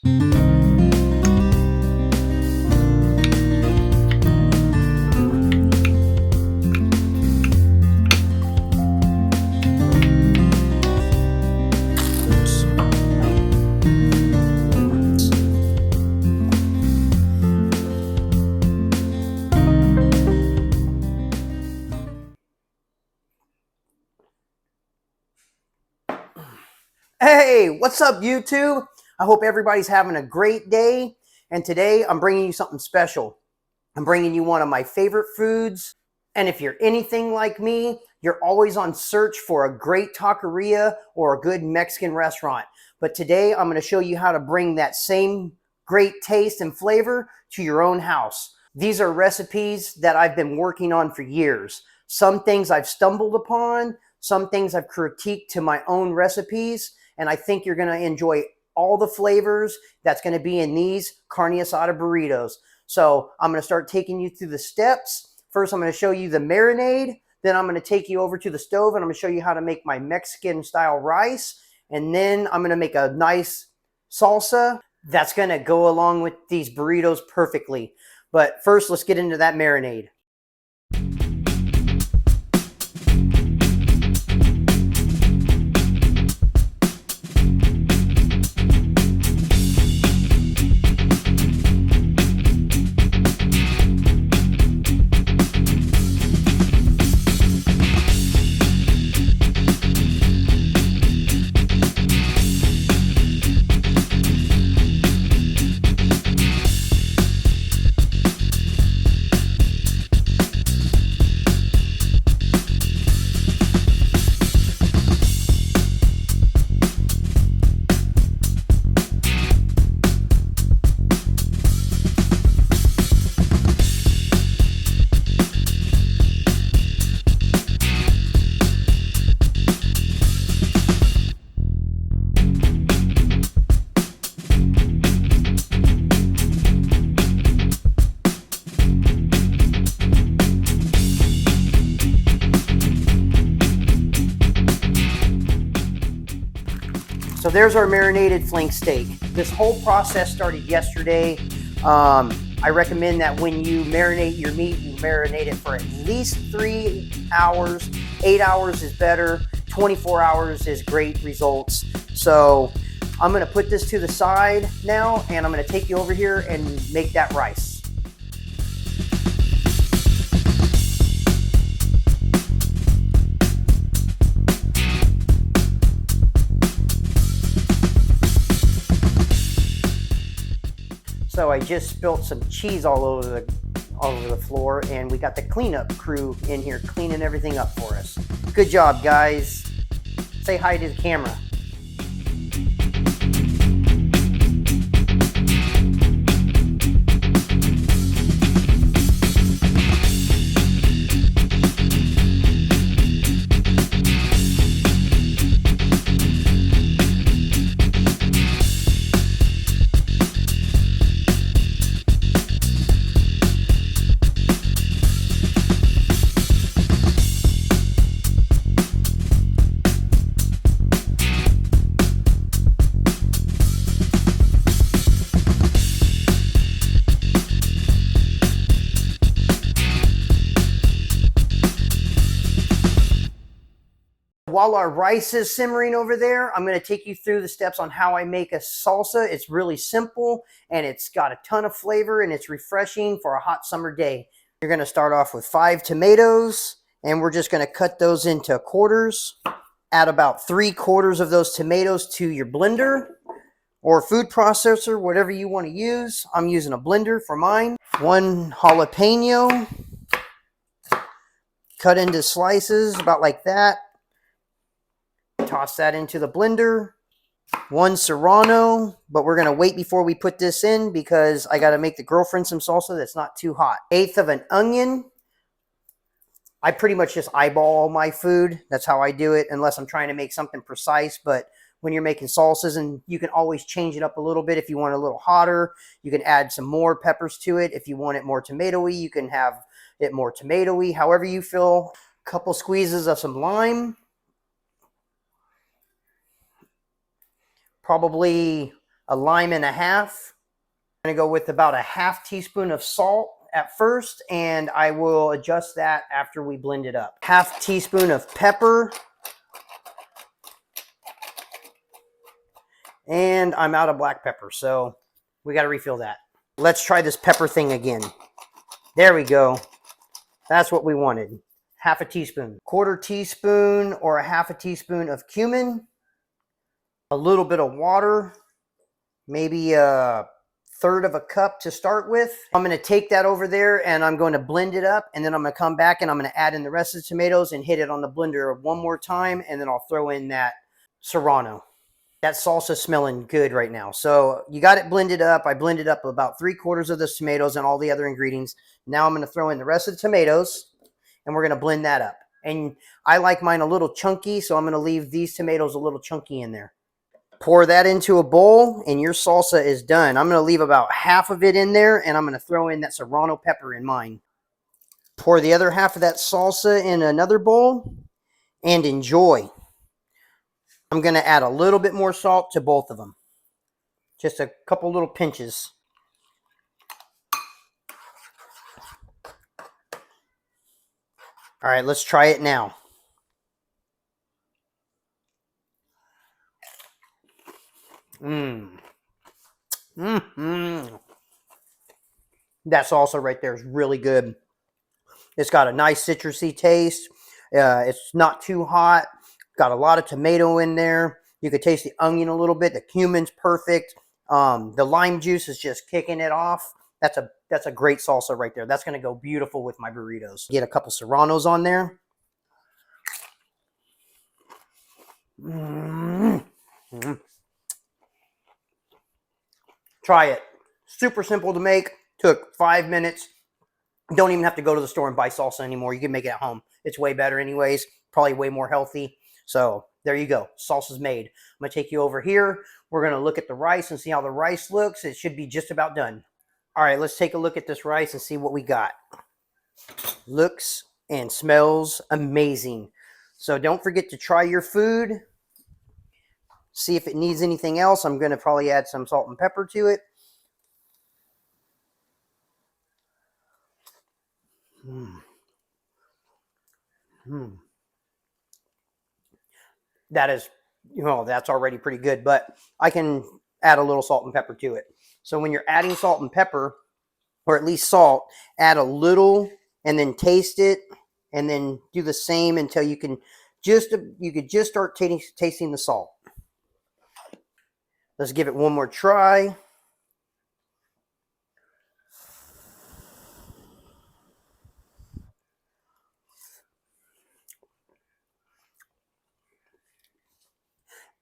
Hey, what's up, YouTube? I hope everybody's having a great day. And today I'm bringing you something special. I'm bringing you one of my favorite foods. And if you're anything like me, you're always on search for a great taqueria or a good Mexican restaurant. But today I'm going to show you how to bring that same great taste and flavor to your own house. These are recipes that I've been working on for years. Some things I've stumbled upon, some things I've critiqued to my own recipes. And I think you're going to enjoy all the flavors that's going to be in these Carne Asada burritos. So I'm going to start taking you through the steps. First, I'm going to show you the marinade. Then I'm going to take you over to the stove and I'm going to show you how to make my Mexican style rice. And then I'm going to make a nice salsa that's going to go along with these burritos perfectly. But first, let's get into that marinade. So there's our marinated flank steak. This whole process started yesterday. I recommend that when you marinate your meat, you marinate it for at least 3 hours. 8 hours is better. 24 hours is great results. So I'm gonna put this to the side now, and I'm gonna take you over here and make that rice. So I just spilt some cheese all over the floor, and we got the cleanup crew in here cleaning everything up for us. Good job, guys. Say hi to the camera. While our rice is simmering over there, I'm going to take you through the steps on how I make a salsa. It's really simple, and it's got a ton of flavor, and it's refreshing for a hot summer day. You're going to start off with 5 tomatoes, and we're just going to cut those into quarters. Add about 3/4 of those tomatoes to your blender or food processor, whatever you want to use. I'm using a blender for mine. 1 jalapeno, cut into slices about like that. Toss that into the blender. 1 serrano, but we're going to wait before we put this in because I got to make the girlfriend some salsa that's not too hot. 1/8 of an onion. I pretty much just eyeball my food. That's how I do it, unless I'm trying to make something precise. But when you're making salsas, and you can always change it up a little bit. If you want it a little hotter, you can add some more peppers to it. If you want it more tomatoey, you can have it more tomatoey, however you feel. Couple squeezes of some lime. Probably a lime and a half. I'm going to go with about a half teaspoon of salt at first, and I will adjust that after we blend it up. Half teaspoon of pepper. And I'm out of black pepper, so we got to refill that. Let's try this pepper thing again. There we go. That's what we wanted. Half a teaspoon. Quarter teaspoon or a half a teaspoon of cumin. A little bit of water. Maybe a third of a cup to start with. I'm going to take that over there and I'm going to blend it up, and then I'm going to come back and I'm going to add in the rest of the tomatoes and hit it on the blender one more time, and then I'll throw in that serrano. That salsa smelling good right now. So you got it blended up. I blended up about 3/4 of the tomatoes and all the other ingredients. Now I'm going to throw in the rest of the tomatoes and we're going to blend that up. And I like mine a little chunky, so I'm going to leave these tomatoes a little chunky in there. Pour that into a bowl and your salsa is done. I'm going to leave about half of it in there, and I'm going to throw in that serrano pepper in mine. Pour the other half of that salsa in another bowl and enjoy. I'm going to add a little bit more salt to both of them. Just a couple little pinches. All right, let's try it now. That salsa right there is really good. It's got a nice citrusy taste. It's not too hot. Got a lot of tomato in there. You could taste the onion a little bit. The cumin's perfect. The lime juice is just kicking it off. That's a great salsa right there. That's going to go beautiful with my burritos. Get a couple serranos on there. Try it. Super simple to make. Took 5 minutes. Don't even have to go to the store and buy salsa anymore. You can make it at home. It's way better anyways. Probably way more healthy. So there you go. Salsa's made. I'm going to take you over here. We're going to look at the rice and see how the rice looks. It should be just about done. All right, let's take a look at this rice and see what we got. Looks and smells amazing. So don't forget to try your food. See if it needs anything else. I'm going to probably add some salt and pepper to it. That is, that's already pretty good, but I can add a little salt and pepper to it. So when you're adding salt and pepper, or at least salt, add a little and then taste it, and then do the same until you could just start tasting the salt. Let's give it one more try.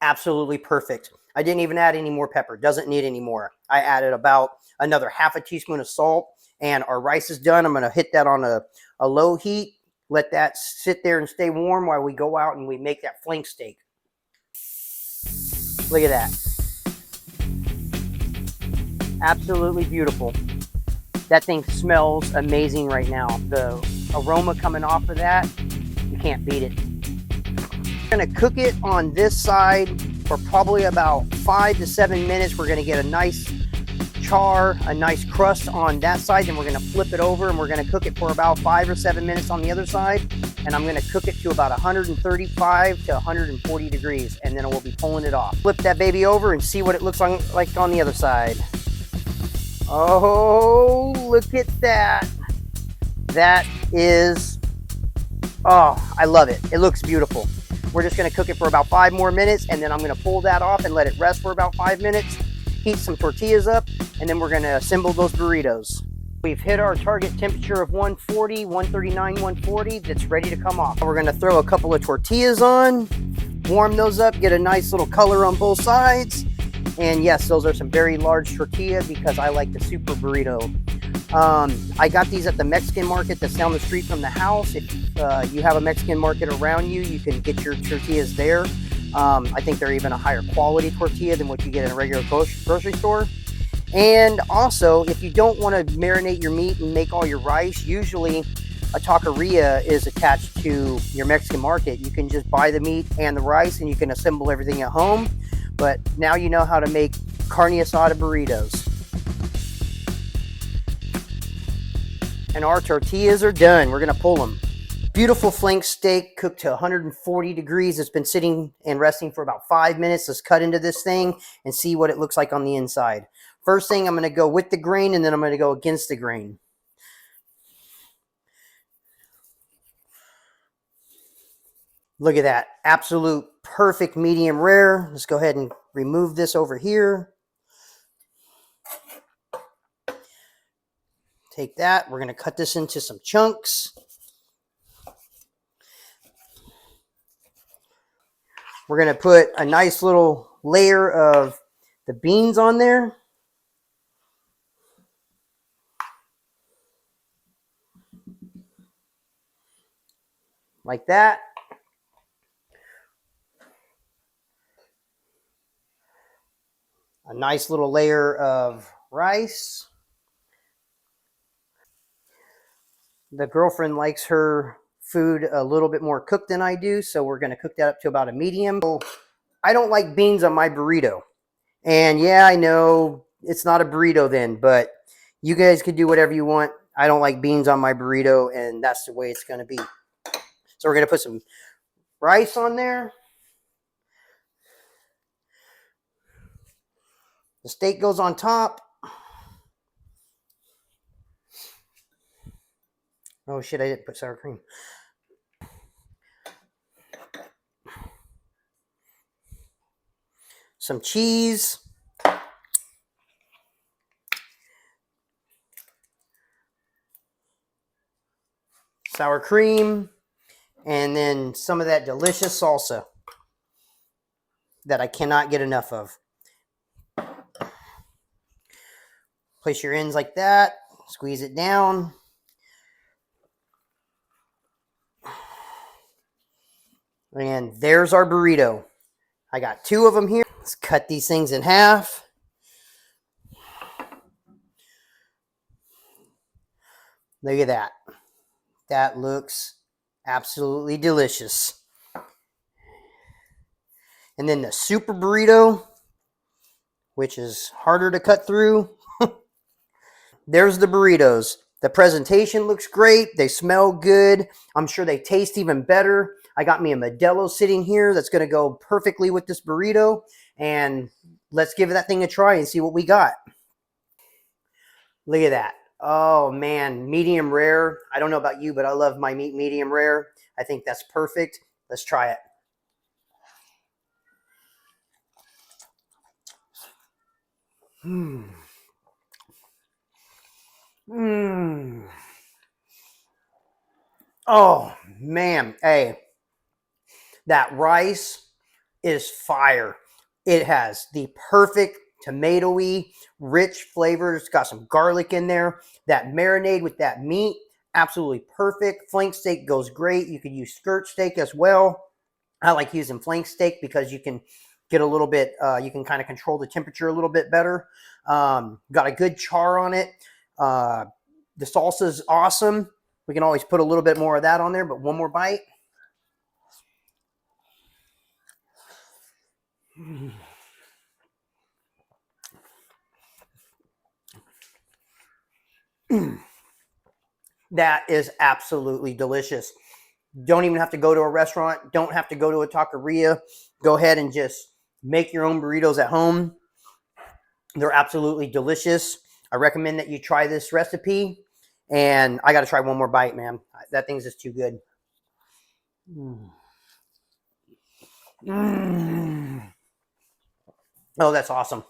Absolutely perfect. I didn't even add any more pepper. Doesn't need any more. I added about another half a teaspoon of salt, and our rice is done. I'm going to hit that on a low heat. Let that sit there and stay warm while we go out and we make that flank steak. Look at that. Absolutely beautiful. That thing smells amazing right now. The aroma coming off of that, you can't beat it. We're going to cook it on this side for probably about 5 to 7 minutes. We're going to get a nice char, a nice crust on that side. Then we're going to flip it over and we're going to cook it for about 5 or 7 minutes on the other side. And I'm going to cook it to about 135 to 140 degrees. And then we'll be pulling it off. Flip that baby over and see what it looks like on the other side. Oh, look at that. That is, oh, I love it. It looks beautiful. We're just going to cook it for about 5 more minutes, and then I'm going to pull that off and let it rest for about 5 minutes, heat some tortillas up, and then we're going to assemble those burritos. We've hit our target temperature of 140, 139, 140. That's ready to come off. We're going to throw a couple of tortillas on, warm those up, get a nice little color on both sides. And yes, those are some very large tortillas because I like the super burrito. I got these at the Mexican market that's down the street from the house. If you have a Mexican market around you, you can get your tortillas there. I think they're even a higher quality tortilla than what you get in a regular grocery store. And also, if you don't want to marinate your meat and make all your rice, usually a taqueria is attached to your Mexican market. You can just buy the meat and the rice and you can assemble everything at home. But now you know how to make Carne Asada burritos. And our tortillas are done. We're gonna pull them. Beautiful flank steak cooked to 140 degrees. It's been sitting and resting for about 5 minutes. Let's cut into this thing and see what it looks like on the inside. First thing, I'm gonna go with the grain, and then I'm gonna go against the grain. Look at that, absolute perfect medium rare. Let's go ahead and remove this over here. Take that, we're gonna cut this into some chunks. We're gonna put a nice little layer of the beans on there. Like that. A nice little layer of rice. The girlfriend likes her food a little bit more cooked than I do, so we're going to cook that up to about a medium. I don't like beans on my burrito. And yeah, I know it's not a burrito then, but you guys can do whatever you want. I don't like beans on my burrito, and that's the way it's going to be. So we're going to put some rice on there. The steak goes on top. Oh shit, I didn't put sour cream. Some cheese. Sour cream. And then some of that delicious salsa that I cannot get enough of. Place your ends like that. Squeeze it down. And there's our burrito. I got 2 of them here. Let's cut these things in half. Look at that. That looks absolutely delicious. And then the super burrito, which is harder to cut through. There's the burritos. The presentation looks great. They smell good. I'm sure they taste even better. I got me a Modelo sitting here that's going to go perfectly with this burrito. And let's give that thing a try and see what we got. Look at that. Oh, man. Medium rare. I don't know about you, but I love my meat medium rare. I think that's perfect. Let's try it. Oh, man. Hey, that rice is fire. It has the perfect tomatoey, rich flavors. It's got some garlic in there. That marinade with that meat, absolutely perfect. Flank steak goes great. You could use skirt steak as well. I like using flank steak because you can get a little bit, you can kind of control the temperature a little bit better. Got a good char on it. The salsa is awesome. We can always put a little bit more of that on there, but one more bite. That is absolutely delicious. Don't even have to go to a restaurant. Don't have to go to a taqueria. Go ahead and just make your own burritos at home. They're absolutely delicious. I recommend that you try this recipe. And I got to try one more bite, man. That thing's just too good. Oh, that's awesome.